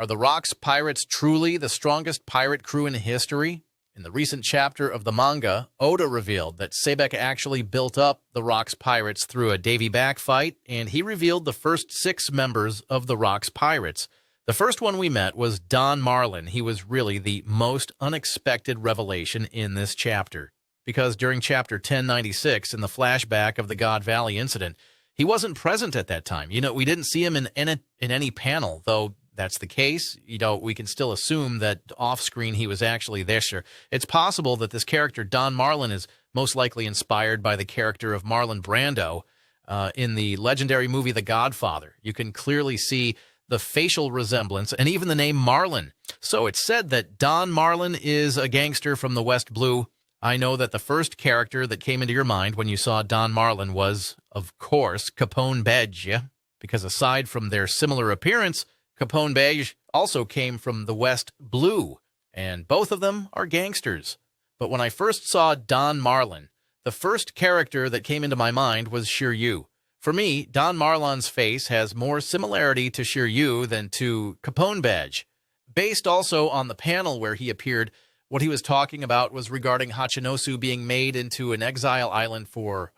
Are the Rocks pirates truly the strongest pirate crew in history? In the recent chapter of the manga, Oda revealed that Xebec actually built up the Rocks pirates through a Davy Back fight, and he revealed the first 6 members of the Rocks pirates. The first one we met was Don Marlon. He was really the most unexpected revelation in this chapter, because during chapter 1096, in the flashback of the God Valley incident, he wasn't present at that time. We didn't see him in any panel, though that's the case. We can still assume that off-screen he was actually there. Sure. It's possible that this character, Don Marlon, is most likely inspired by the character of Marlon Brando in the legendary movie The Godfather. You can clearly see the facial resemblance and even the name Marlon. So it's said that Don Marlon is a gangster from the West Blue. I know that the first character that came into your mind when you saw Don Marlon was, of course, Capone Beige, yeah? Because aside from their similar appearance, Capone Beige also came from the West Blue, and both of them are gangsters. But when I first saw Don Marlon, the first character that came into my mind was Shiryu. For me, Don Marlon's face has more similarity to Shiryu than to Capone Beige. Based also on the panel where he appeared, what he was talking about was regarding Hachinosu being made into an exile island for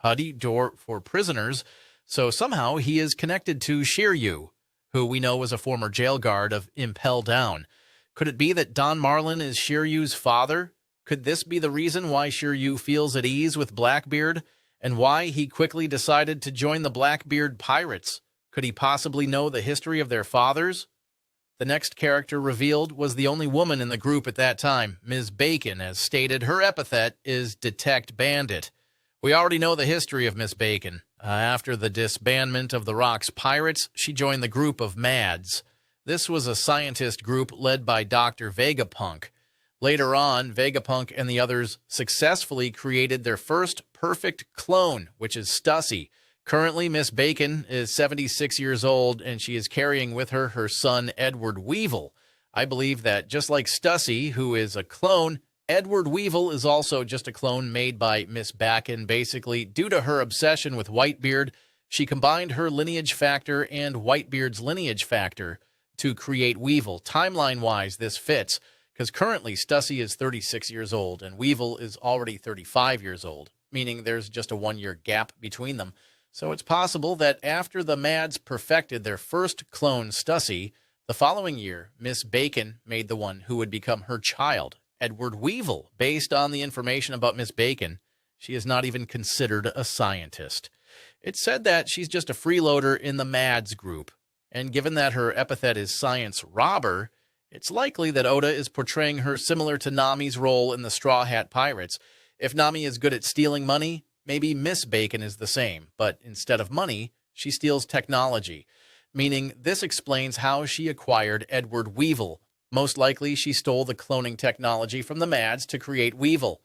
for prisoners, so somehow he is connected to Shiryu, who we know was a former jail guard of Impel Down. Could it be that Don Marlon is Shiryu's father? Could this be the reason why Shiryu feels at ease with Blackbeard, and why he quickly decided to join the Blackbeard pirates? Could he possibly know the history of their fathers? The next character revealed was the only woman in the group at that time, Ms. Bakin. As stated, her epithet is Detect Bandit. We already know the history of Miss Bakin. After the disbandment of the Rocks Pirates, she joined the group of Mads. This was a scientist group led by Dr. Vegapunk. Later on, Vegapunk and the others successfully created their first perfect clone, which is Stussy. Currently, Miss Bakin is 76 years old, and she is carrying with her her son, Edward Weevil. I believe that just like Stussy, who is a clone, Edward Weevil is also just a clone made by Miss Bakin. Basically, due to her obsession with Whitebeard, she combined her lineage factor and Whitebeard's lineage factor to create Weevil. Timeline-wise, this fits, because currently Stussy is 36 years old, and Weevil is already 35 years old, meaning there's just a 1-year gap between them. So it's possible that after the Mads perfected their first clone, Stussy, the following year, Miss Bakin made the one who would become her child, Edward Weevil. Based on the information about Miss Bakin, she is not even considered a scientist. It's said that she's just a freeloader in the Mads group, and given that her epithet is Science Robber, it's likely that Oda is portraying her similar to Nami's role in the Straw Hat Pirates. If Nami is good at stealing money, maybe Miss Bakin is the same, but instead of money, she steals technology, meaning this explains how she acquired Edward Weevil. Most likely, she stole the cloning technology from the Mads to create Weevil.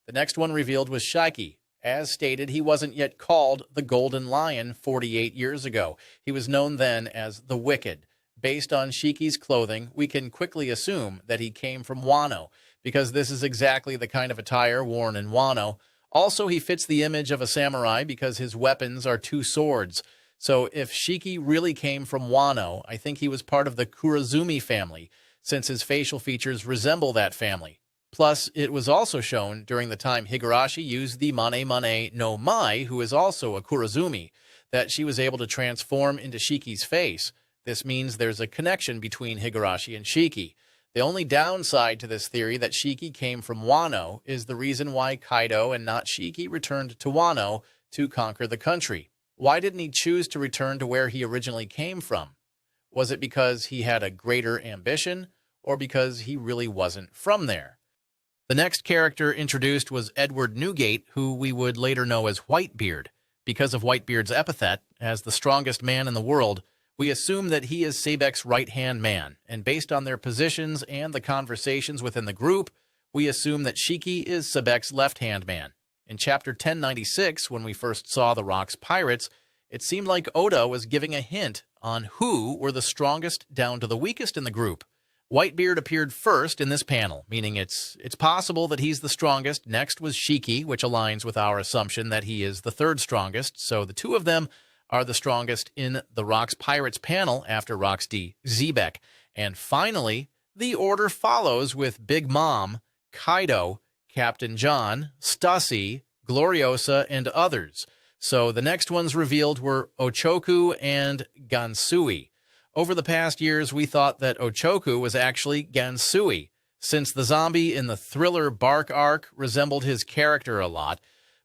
The next one revealed was Shiki. As stated, he wasn't yet called the Golden Lion 48 years ago. He was known then as the Wicked. Based on Shiki's clothing, we can quickly assume that he came from Wano, because this is exactly the kind of attire worn in Wano. Also, he fits the image of a samurai because his weapons are 2 swords. So if Shiki really came from Wano, I think he was part of the Kurozumi family, since his facial features resemble that family. Plus, it was also shown during the time Higurashi used the Mane Mane no Mai, who is also a Kurozumi, that she was able to transform into Shiki's face. This means there's a connection between Higurashi and Shiki. The only downside to this theory that Shiki came from Wano is the reason why Kaido and not Shiki returned to Wano to conquer the country. Why didn't he choose to return to where he originally came from? Was it because he had a greater ambition, or because he really wasn't from there? The next character introduced was Edward Newgate, who we would later know as Whitebeard. Because of Whitebeard's epithet as the strongest man in the world, we assume that he is Xebec's right-hand man, and based on their positions and the conversations within the group, we assume that Shiki is Xebec's left-hand man. In Chapter 1096, when we first saw the Rocks Pirates, it seemed like Oda was giving a hint on who were the strongest down to the weakest in the group. Whitebeard appeared first in this panel, meaning it's possible that he's the strongest. Next was Shiki, which aligns with our assumption that he is the third strongest, so the two of them are the strongest in the Rocks Pirates panel after Rocks D. Xebec. And finally, the order follows with Big Mom, Kaido, Captain John, Stussy, Gloriosa, and others. So the next ones revealed were Ochoku and Gansui. Over the past years, we thought that Ochoku was actually Gansui, since the zombie in the Thriller Bark arc resembled his character a lot,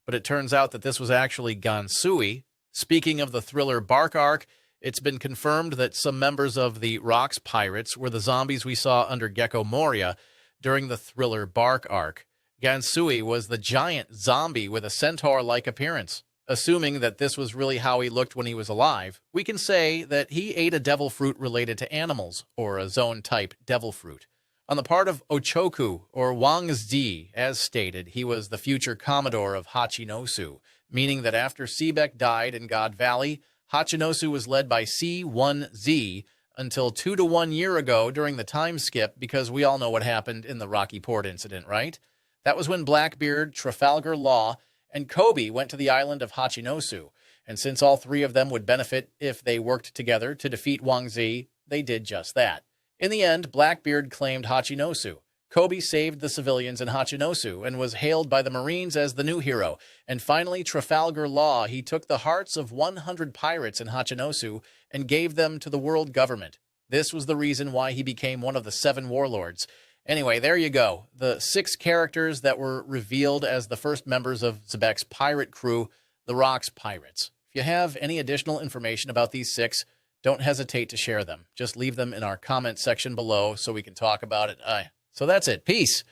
but it turns out that this was actually Gansui. Speaking of the Thriller Bark arc, it's been confirmed that some members of the Rocks Pirates were the zombies we saw under Gecko Moria during the Thriller Bark arc. Gansui was the giant zombie with a centaur-like appearance. Assuming that this was really how he looked when he was alive, we can say that he ate a devil fruit related to animals, or a zone-type devil fruit. On the part of Ochoku, or Wang Zi, as stated, he was the future Commodore of Hachinosu, meaning that after Xebec died in God Valley, Hachinosu was led by C1Z until 2 to 1 year ago during the time skip, because we all know what happened in the Rocky Port incident, right? That was when Blackbeard, Trafalgar Law, and Kobe went to the island of Hachinosu, and since all three of them would benefit if they worked together to defeat Wang Zi, they did just that. In the end, Blackbeard claimed Hachinosu. Kobe saved the civilians in Hachinosu and was hailed by the Marines as the new hero. And finally, Trafalgar Law, he took the hearts of 100 pirates in Hachinosu and gave them to the world government. This was the reason why he became one of the 7 warlords. Anyway, there you go. The 6 characters that were revealed as the first members of Xebec's pirate crew, the Rocks Pirates. If you have any additional information about these 6, don't hesitate to share them. Just leave them in our comment section below so we can talk about it. So that's it. Peace.